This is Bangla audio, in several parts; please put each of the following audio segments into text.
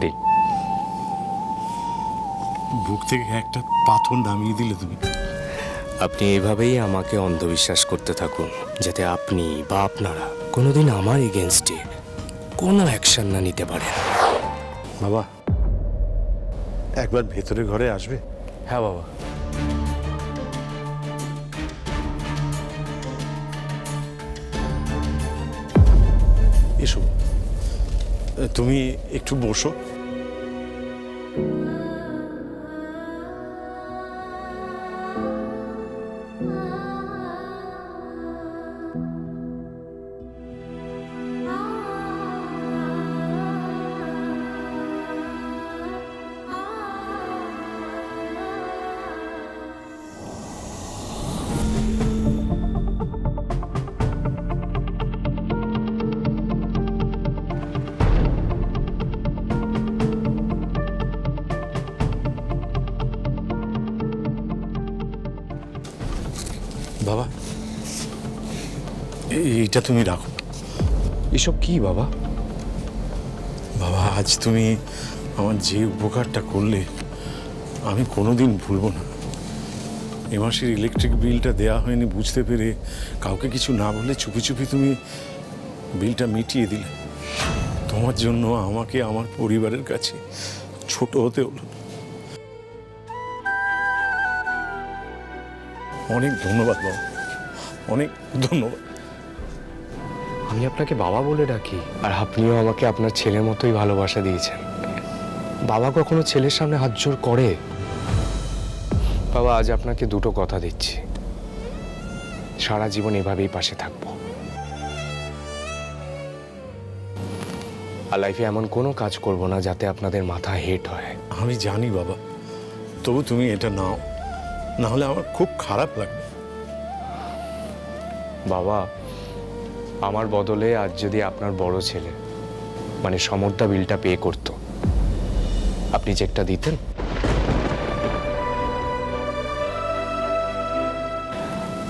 দিন। বুক থেকে একটা পাথর নামিয়ে দিলে তুমি। আপনি এইভাবেই আমাকে অন্ধবিশ্বাস করতে থাকুন, যাতে আপনি বা আপনারা কোনোদিন আমার এগেনস্টে কোনো অ্যাকশন না নিতে পারেন। বাবা, একবার ভেতরে ঘরে আসবে? হ্যাঁ বাবা। এসো, তুমি একটু বসো। বাবা, এইটা তুমি রাখো। এসব কি বাবা? বাবা, আজ তুমি আমার যে উপকারটা করলে আমি কোনোদিন ভুলবো না। এ মাসের ইলেকট্রিক বিলটা দেয়া হয়নি বুঝতে পেরে কাউকে কিছু না বলে চুপি চুপি তুমি বিলটা মিটিয়ে দিলে। তোমার জন্য আমাকে আমার পরিবারের কাছে ছোট হতে হলো। অনেক ধন্যবাদ বাবা, অনেক ধন্যবাদ। আমি আপনাকে বাবা বলে ডাকি, আর আপনিও আমাকে আপনার ছেলের মতোই ভালোবাসা দিয়েছেন। বাবা কখনো ছেলের সামনে হাত জোড় করে? বাবা, আজ আপনাকে দুটো কথা দিচ্ছি, সারা জীবন এভাবেই পাশে থাকবো। আর লাইফে এমন কোনো কাজ করব না যাতে আপনাদের মাথা হেট হয়। আমি জানি বাবা, তবু তুমি এটা নাও, না হলে আমার খুব খারাপ লাগবে। বাবা, আমার বদলে আজ যদি আপনার বড় ছেলে মানে সমরদা বিলটা পে করত, আপনি চেকটা দিতেন?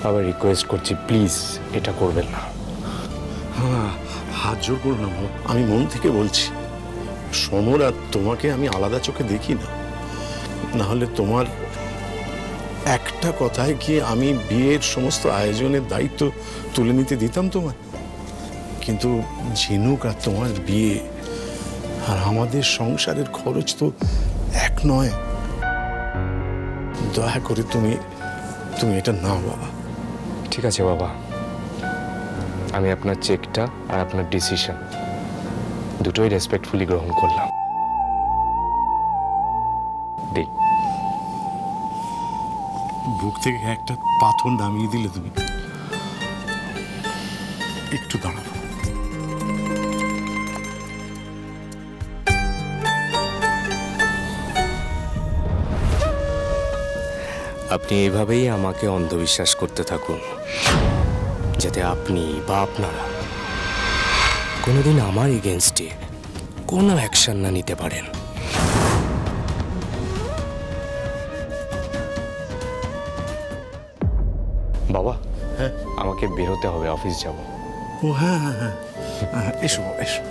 আবার রিকোয়েস্ট করছি, প্লিজ এটা করবেন না। হ্যাঁ, হাত জোর করো না বাবা, আমি মন থেকে বলছি। সমর আর তোমাকে আমি আলাদা চোখে দেখি না, না হলে তোমার একটা কথায় কি আমি বিয়ের সমস্ত আয়োজনের দায়িত্ব তুলে নিতে দিতাম তোমার। কিন্তু ঝিনুক আর তোমার বিয়ে আর আমাদের সংসারের খরচ তো এক নয়। দয়া করে তুমি এটা নাও বাবা। ঠিক আছে বাবা, আমি আপনার চেকটা আর আপনার ডিসিশন দুটোই রেসপেক্টফুলি গ্রহণ করলাম। দিন। বুক থেকে একটা পাথর নামিয়ে দিলে তুমি। একটু দাঁড়াবো। আপনি এইভাবেই আমাকে অন্ধবিশ্বাস করতে থাকুন, যাতে আপনি বা আপনারা কোনোদিন আমার এগেনস্টে কোনো অ্যাকশন না নিতে পারেন। বাবা, হ্যাঁ, আমাকে বেরোতে হবে, অফিস যাব। ও হ্যাঁ হ্যাঁ হ্যাঁ, এসো এসো।